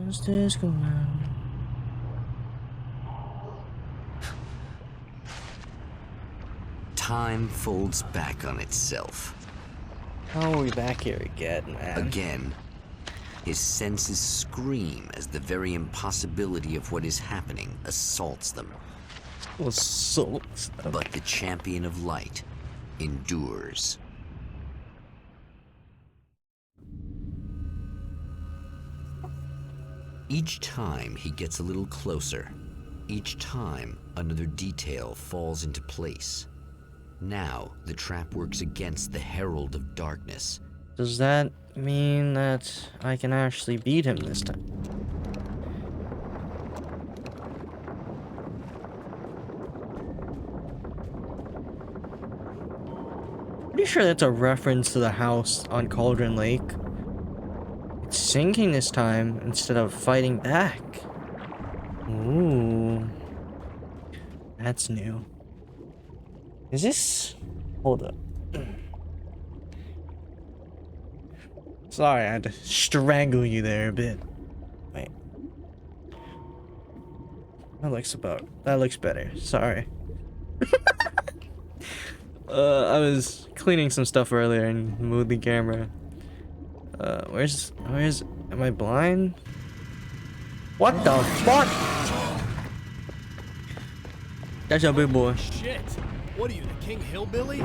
What's this going on? Time folds back on itself. How are we back here again, man? Again, his senses scream as the very impossibility of what is happening assaults them. Assaults them. But the champion of light endures. Each time he gets a little closer. Each time another detail falls into place. Now the trap works against the Herald of Darkness. Does that mean that I can actually beat him this time? Pretty sure that's a reference to the house on Cauldron Lake. It's sinking this time instead of fighting back. Ooh. That's new. Is this... Hold up. Sorry, I had to strangle you there a bit. Wait. That looks better. Sorry. I was cleaning some stuff earlier and moved the camera. Am I blind? What the fuck? That's a big boy. Shit! What are you, the King Hillbilly?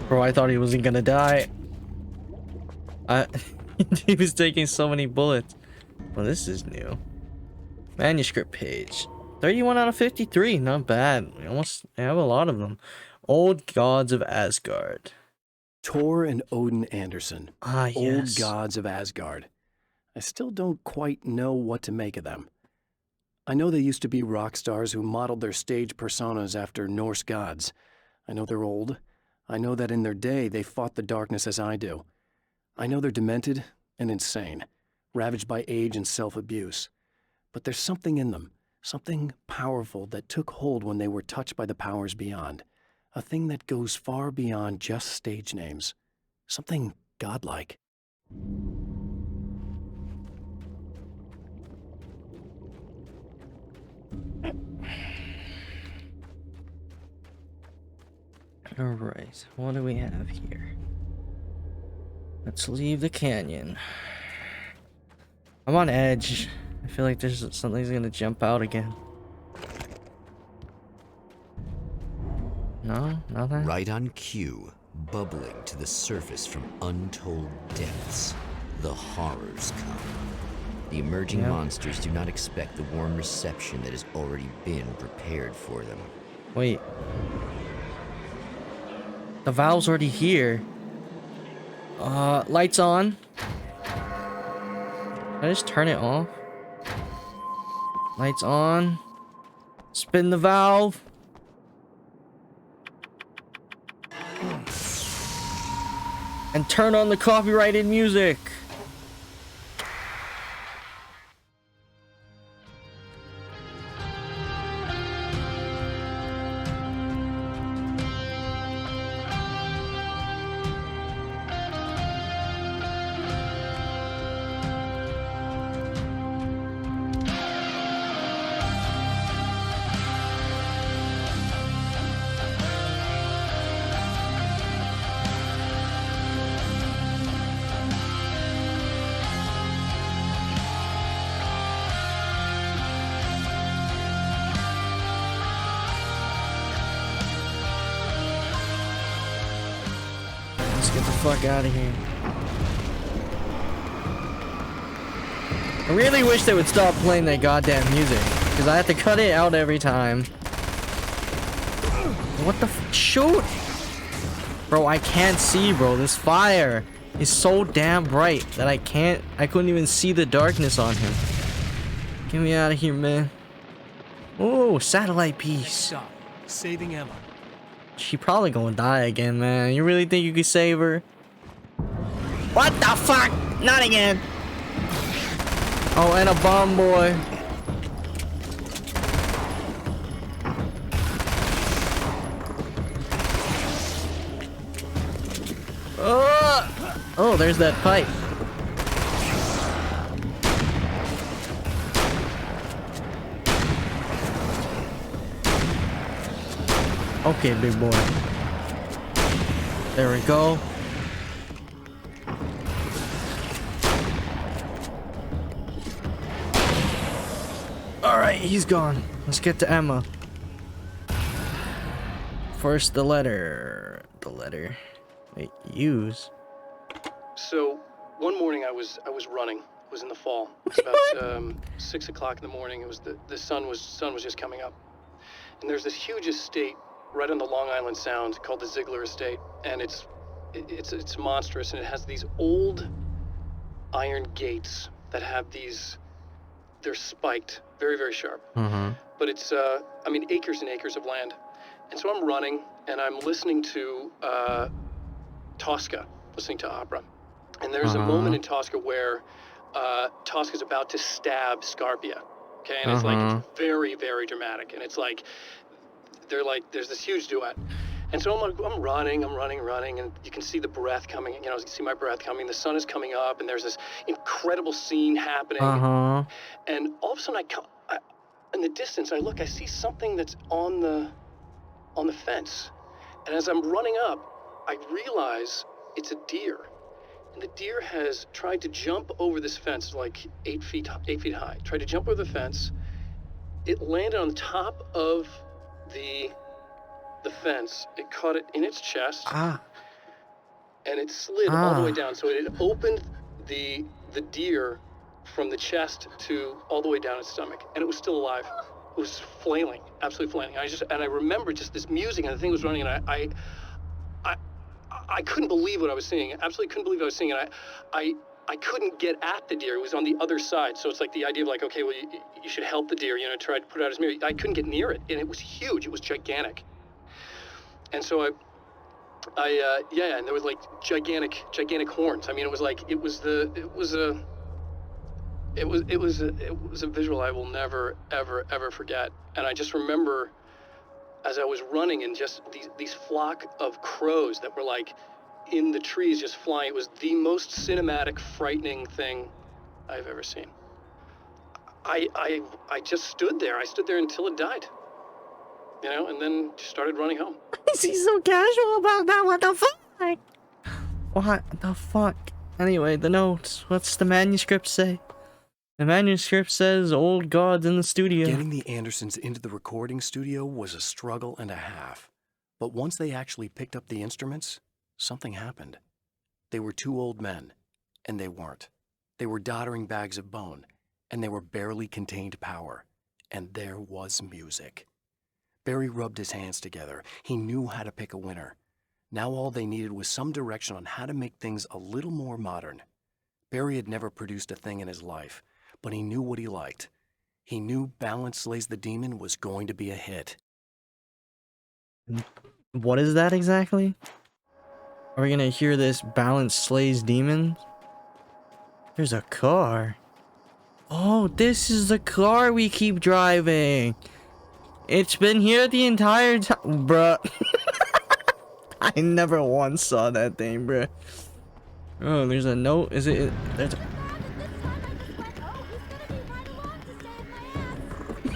Bro, I thought he wasn't gonna die. He was taking so many bullets. Well, this is new. Manuscript page. 31 out of 53. Not bad. We almost have a lot of them. Old Gods of Asgard. Thor and Odin Anderson. Ah, yes. Old Gods of Asgard. I still don't quite know what to make of them. I know they used to be rock stars who modeled their stage personas after Norse gods. I know they're old. I know that in their day they fought the darkness as I do. I know they're demented and insane, ravaged by age and self-abuse. But there's something in them, something powerful that took hold when they were touched by the powers beyond. A thing that goes far beyond just stage names. Something godlike. Alright, what do we have here? Let's leave the canyon. I'm on edge. I feel like there's something's gonna jump out again. No? Nothing? Right on cue, bubbling to the surface from untold depths, the horrors come. The emerging monsters do not expect the warm reception that has already been prepared for them. Wait. The valve's already here. Lights on. Can I just turn it off? Lights on. Spin the valve. And turn on the copyrighted music. Let's get the fuck out of here. I really wish they would stop playing that goddamn music, because I have to cut it out every time. What the f- shoot! Bro, I can't see, bro. This fire is so damn bright that I couldn't even see the darkness on him. Get me out of here, man. Oh, satellite piece. Stop. Saving Emma. She probably gonna die again, man. You really think you could save her? What the fuck? Not again. Oh, and a bomb boy. Oh, there's that pipe. Okay, big boy. There we go. Alright, he's gone. Let's get to Emma. First, the letter. The letter. Wait, use. So, one morning I was running. It was in the fall. It was about 6 o'clock in the morning. It was the sun was just coming up. And there's this huge estate right on the Long Island Sound called the Ziegler Estate, and it's monstrous, and it has these old iron gates that have these. They're spiked, very, very sharp. But it's I mean, acres and acres of land. And so I'm running, and I'm listening to Tosca, listening to opera. And there's a moment in Tosca where Tosca's about to stab Scarpia. Okay, and it's like it's very, very dramatic, and it's like there's this huge duet. And so I'm running, and you can see the breath coming. You know, you see my breath coming. The sun is coming up, and there's this incredible scene happening. And all of a sudden, I in the distance, I look, I see something that's on the fence. And as I'm running up, I realize it's a deer. And the deer has tried to jump over this fence, like 8 feet high. Tried to jump over the fence. It landed on top of the fence. It caught it in its chest. And it slid all the way down. So it opened the deer from the chest to all the way down its stomach, and it was still alive. It was flailing, absolutely flailing. I remember just this music, and the thing was running, and I couldn't believe what I was seeing. Absolutely couldn't believe what I was seeing. And I couldn't get at the deer. It was on the other side. So it's like the idea of like, okay, well, you should help the deer, you know, try to put it out his mirror. I couldn't get near it, and it was huge. It was gigantic. And so and there was like gigantic horns. I mean, it was a visual I will never, ever forget. And I just remember as I was running, and just these flock of crows that were like in the trees just flying. It was the most cinematic, frightening thing I've ever seen. I just stood there. I stood there until it died. You know, and then just started running home. Is he so casual about that? What the fuck? What the fuck? Anyway, the notes. What's the manuscript say? The manuscript says old gods in the studio. Getting the Andersons into the recording studio was a struggle and a half. But once they actually picked up the instruments, something happened. They were two old men, and they weren't. They were doddering bags of bone, and they were barely contained power. And there was music. Barry rubbed his hands together. He knew how to pick a winner. Now all they needed was some direction on how to make things a little more modern. Barry had never produced a thing in his life, but he knew what he liked. He knew Balance Slays the Demon was going to be a hit. What is that exactly? Are we gonna hear this Balance Slays Demons? There's a car. Oh, this is the car we keep driving. It's been here the entire time, bruh. I never once saw that thing, bruh. Oh, there's a note. Is it? There's a...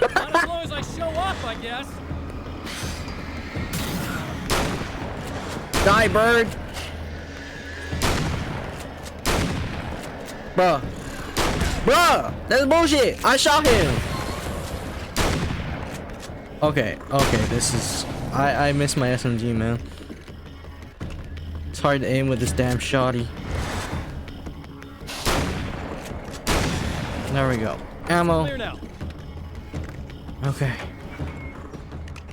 Not as long as I show up, I guess. Die, bird. Bruh. Bruh! That's bullshit! I shot him! Okay, this is... I miss my SMG, man. It's hard to aim with this damn shotty. There we go. Ammo. Clear now. Okay.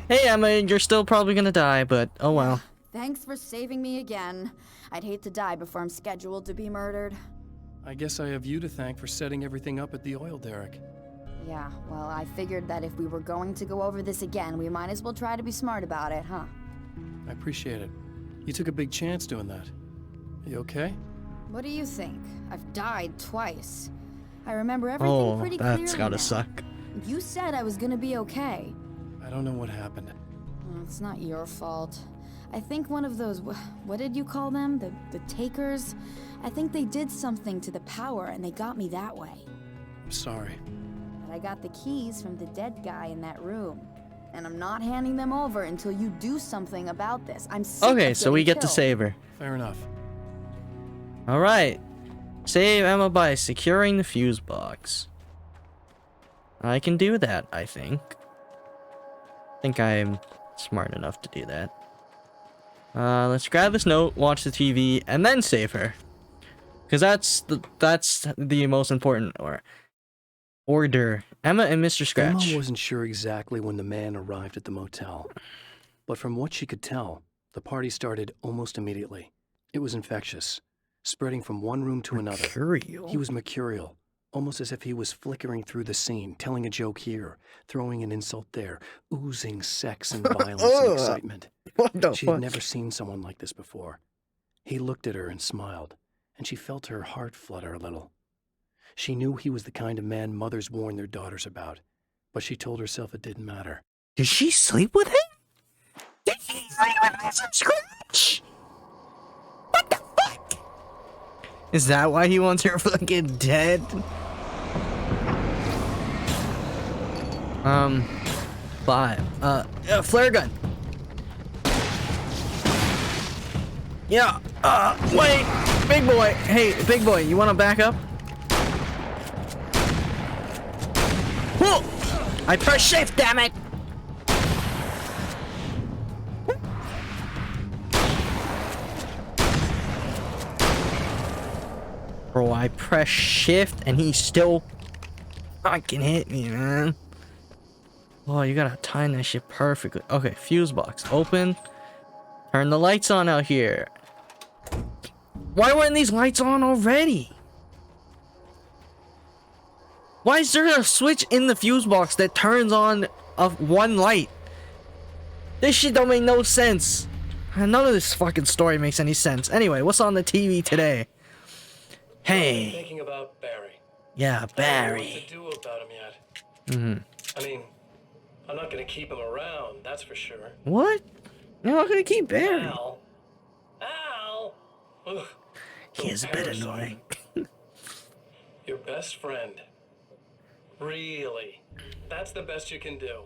Hey, Emma, you're still probably gonna die, but oh well. Thanks for saving me again. I'd hate to die before I'm scheduled to be murdered. I guess I have you to thank for setting everything up at the oil derrick. Yeah, well, I figured that if we were going to go over this again, we might as well try to be smart about it, huh? I appreciate it. You took a big chance doing that. Are you okay? What do you think? I've died twice. I remember everything pretty clearly that's gotta now. suck. You said I was gonna be okay. I don't know what happened. It's not your fault. I think one of those, what did you call them? The takers? I think they did something to the power and they got me that way. I'm sorry. But I got the keys from the dead guy in that room. And I'm not handing them over until you do something about this. I'm sick Okay, of so we getting get to killed. save her. Fair enough. All right. Save Emma by securing the fuse box. I can do that, I think. I think I'm smart enough to do that. Let's grab this note, watch the TV, and then save her. Because that's the most important order. Emma and Mr. Scratch. Emma wasn't sure exactly when the man arrived at the motel. But from what she could tell, the party started almost immediately. It was infectious, spreading from one room to another. Mercurial. He was mercurial, almost as if he was flickering through the scene, telling a joke here, throwing an insult there, oozing sex and violence and excitement. What the She fuck? had never seen someone like this before. He looked at her and smiled, and she felt her heart flutter a little. She knew he was the kind of man mothers warn their daughters about, but she told herself it didn't matter. Did she sleep with him? Did she sleep with Mr. Scratch? What the fuck? Is that why he wants her fucking dead? Flare gun. Yeah, wait, big boy. Hey, big boy, you wanna back up? Whoa! I press shift, damn it! Bro, I press shift and he still fucking hit me, man. Oh, you gotta time that shit perfectly. Okay, fuse box, open. Turn the lights on out here. Why weren't these lights on already? Why is there a switch in the fuse box that turns on one light? This shit don't make no sense. None of this fucking story makes any sense. Anyway, what's on the TV today? Hey. Thinking about Barry. Yeah, I don't Barry. know what to do about him yet. Mm-hmm. I mean, I'm not gonna keep him around, that's for sure. What? You're not gonna keep Barry. Al. Ugh. He is a bit Parasite. annoying. Your best friend. Really? That's the best you can do.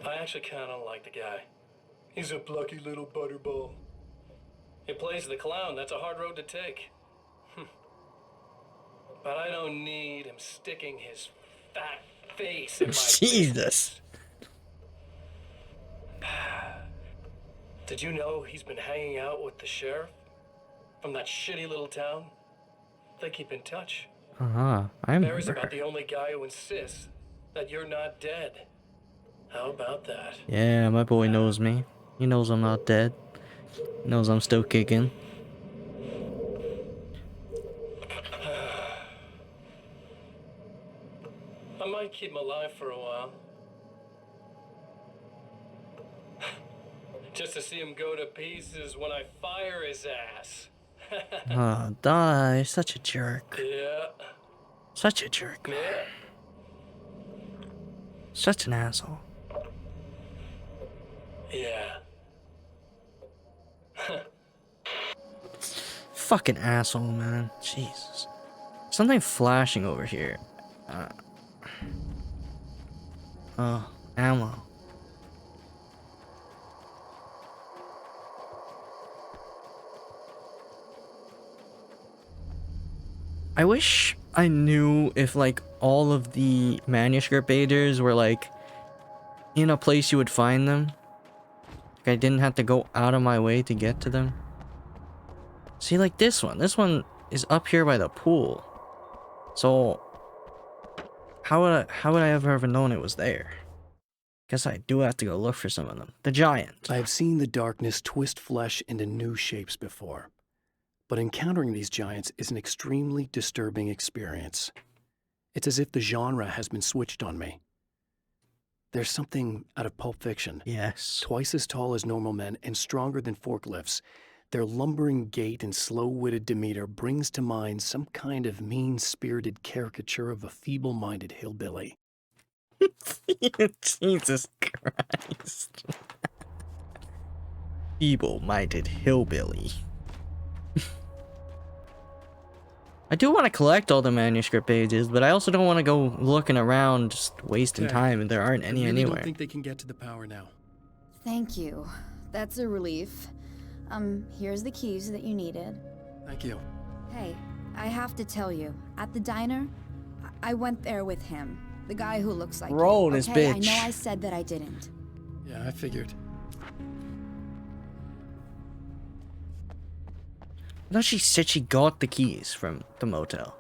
I actually kind of like the guy. He's a plucky little butterball. He plays the clown. That's a hard road to take. But I don't need him sticking his fat face in my Jesus. Did you know he's been hanging out with the sheriff from that shitty little town? They keep in touch. I Barry's remember. about the only guy who insists that you're not dead. How about that? Yeah, my boy knows me. He knows I'm not dead. He knows I'm still kicking. I might keep him alive for a while. Just to see him go to pieces when I fire his ass. Oh, die. Such a jerk. Yeah. Such a jerk. Yeah. Such an asshole. Yeah. Fucking asshole, man. Jesus. Something flashing over here. Ammo. I wish I knew if, like, all of the manuscript pages were, like, in a place you would find them. Like, I didn't have to go out of my way to get to them. See, like this one. This one is up here by the pool. So, how would I ever have known it was there? Guess I do have to go look for some of them. The giant. I have seen the darkness twist flesh into new shapes before. But encountering these giants is an extremely disturbing experience. It's as if the genre has been switched on me. There's something out of Pulp Fiction. Yes. Twice as tall as normal men and stronger than forklifts. Their lumbering gait and slow-witted demeanor brings to mind some kind of mean-spirited caricature of a feeble-minded hillbilly. Jesus Christ. Feeble-minded hillbilly. I do want to collect all the manuscript pages, but I also don't want to go looking around just wasting Okay. time and there aren't I any really anywhere. don't think they can get to the power now. Thank you. That's a relief. Here's the keys that you needed. Thank you. Hey, I have to tell you, at the diner, I went there with him. The guy who looks like Roll you. this Okay, bitch. I know I said that I didn't. Yeah, I figured. No, she said she got the keys from the motel.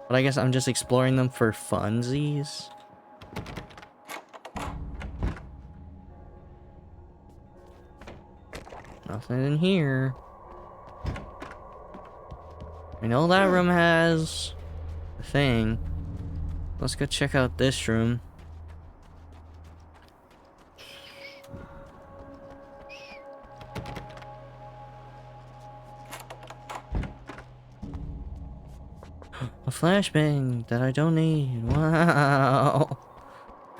But I guess I'm just exploring them for funsies. Nothing in here. I know that room has a thing. Let's go check out this room. A flashbang that I don't need. Wow.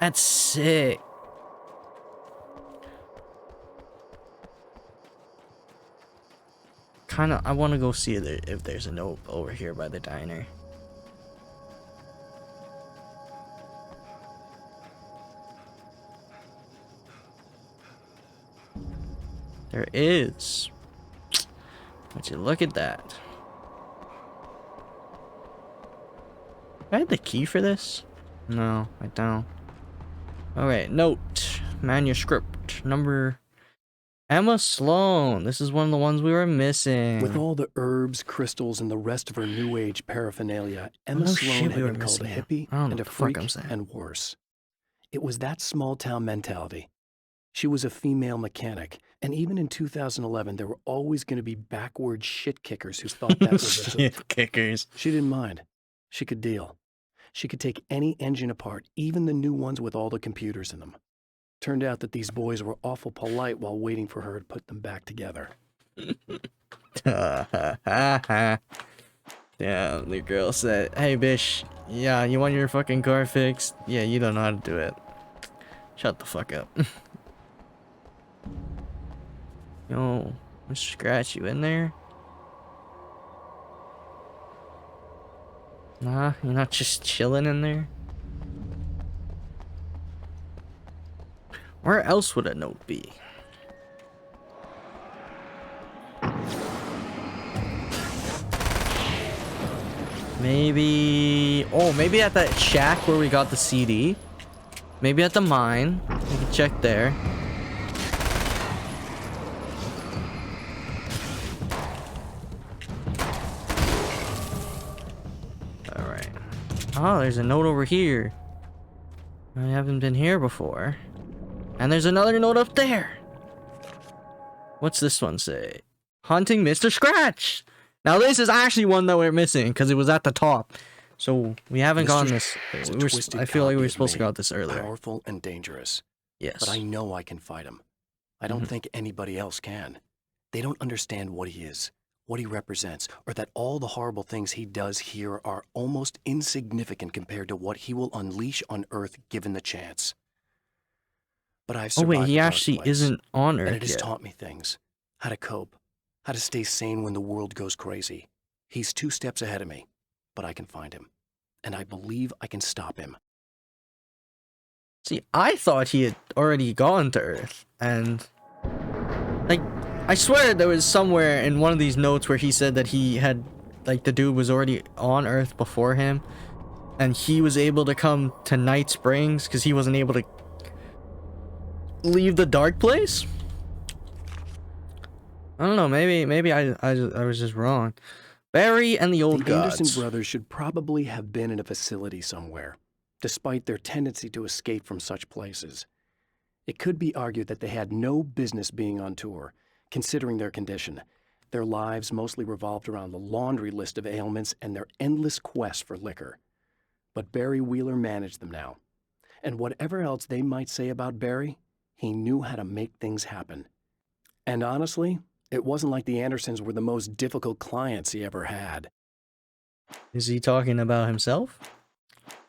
That's sick. Kinda, I want to go see if there's a note over here by the diner. There is. Would you look at that? I had the key for this? No, I don't. Alright, note. Manuscript. Number... Emma Sloan. This is one of the ones we were missing. With all the herbs, crystals, and the rest of her New Age paraphernalia, Emma No Sloan shit, had we were been called a missing it. hippie I don't know and a what the fuck freak I'm saying. and worse. It was that small-town mentality. She was a female mechanic, and even in 2011, there were always going to be backward shit kickers who thought that was a... Shit kickers. She didn't mind. She could deal. She could take any engine apart, even the new ones with all the computers in them. Turned out that these boys were awful polite while waiting for her to put them back together. Yeah, the girl said, "Hey, bitch, yeah, you want your fucking car fixed? Yeah, you don't know how to do it. Shut the fuck up." Yo, Mr. Scratch, you in there? Nah, you're not just chilling in there? Where else would a note be? Maybe... Oh, maybe at that shack where we got the CD? Maybe at the mine. We can check there. Alright. Oh, there's a note over here. I haven't been here before. And there's another note up there. What's this one say? Hunting Mr. Scratch. Now this is actually one that we're missing because it was at the top. So we haven't gotten this. is a We were, twisted I feel like we copy were of supposed to me, got this earlier. Powerful and dangerous. Yes. But I know I can fight him. I don't think anybody else can. They don't understand what he is, what he represents, or that all the horrible things he does here are almost insignificant compared to what he will unleash on Earth given the chance. But I've Oh survived wait, he the dark actually place, isn't on and Earth it has yet. taught me things. How to cope, how to stay sane when the world goes crazy. He's 2 steps ahead of me, but I can find him. And I believe I can stop him. See, I thought he had already gone to Earth, and like, I swear there was somewhere in one of these notes where he said that he had, like, the dude was already on Earth before him, and he was able to come to Night Springs because he wasn't able to leave the dark place. I don't know. Maybe I was just wrong. Barry and the Old The Anderson Gods. brothers should probably have been in a facility somewhere, despite their tendency to escape from such places. It could be argued that they had no business being on tour, considering their condition. Their lives mostly revolved around the laundry list of ailments and their endless quest for liquor. But Barry Wheeler managed them now. And whatever else they might say about Barry, he knew how to make things happen. And honestly, it wasn't like the Andersons were the most difficult clients he ever had. Is he talking about himself?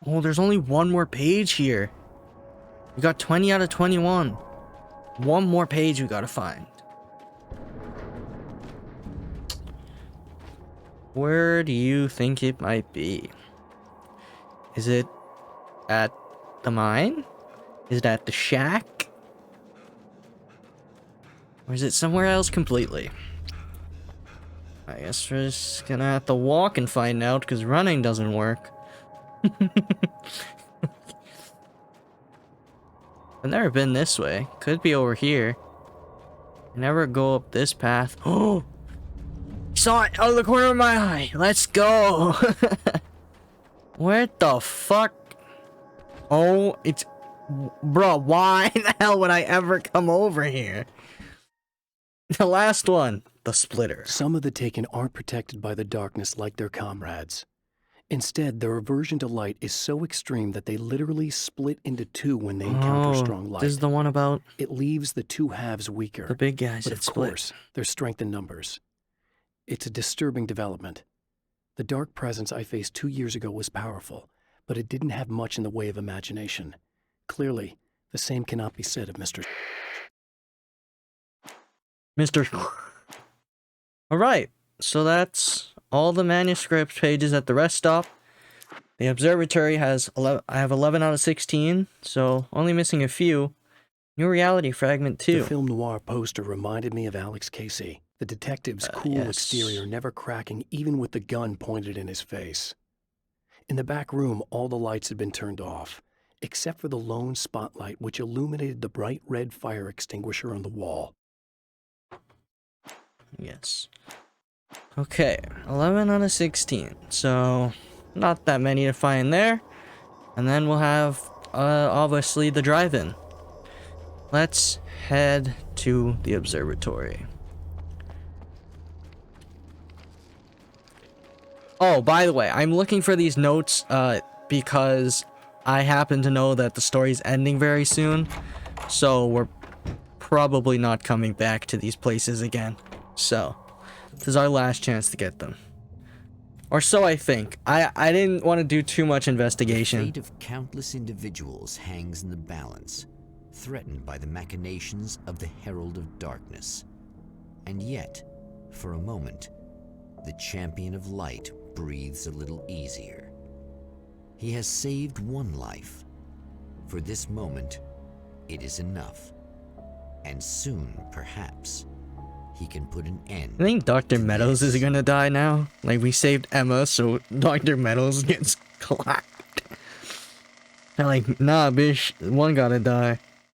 Oh, there's only one more page here. We got 20 out of 21. One more page we gotta find. Where do you think it might be? Is it at the mine? Is it at the shack? Or is it somewhere else completely? I guess we're just gonna have to walk and find out, because running doesn't work. I've never been this way. Could be over here. Never go up this path. Oh! Saw it out of the corner of my eye! Let's go! Where the fuck? Oh, it's... Bro, why the hell would I ever come over here? The last one. The splitter. Some of the Taken aren't protected by the darkness like their comrades. Instead, their aversion to light is so extreme that they literally split into two when they encounter strong light. This is the one about... It leaves the two halves weaker. The big guys but that of split. course, there's strength in numbers. It's a disturbing development. The dark presence I faced 2 years ago was powerful, but it didn't have much in the way of imagination. Clearly, the same cannot be said of Mr. Alright, so that's all the manuscript pages at the rest stop. The observatory has 11, I have 11 out of 16, so only missing a few. New reality fragment 2. The film noir poster reminded me of Alex Casey, the detective's cool exterior never cracking even with the gun pointed in his face. In the back room, all the lights had been turned off, except for the lone spotlight which illuminated the bright red fire extinguisher on the wall. Yes. Okay, 11 out of 16. So, not that many to find there. And then we'll have, obviously, the drive-in. Let's head to the observatory. Oh, by the way, I'm looking for these notes, because I happen to know that the story's ending very soon. So, we're probably not coming back to these places again. So, this is our last chance to get them. Or so I think. I didn't want to do too much investigation. The fate of countless individuals hangs in the balance, threatened by the machinations of the Herald of Darkness. And yet, for a moment, the Champion of Light breathes a little easier. He has saved one life. For this moment, it is enough. And soon, perhaps, he can put an end. I think Dr. Meadows is gonna die now. Like, we saved Emma, so Dr. Meadows gets clapped. They're like, nah, bitch, one gotta die.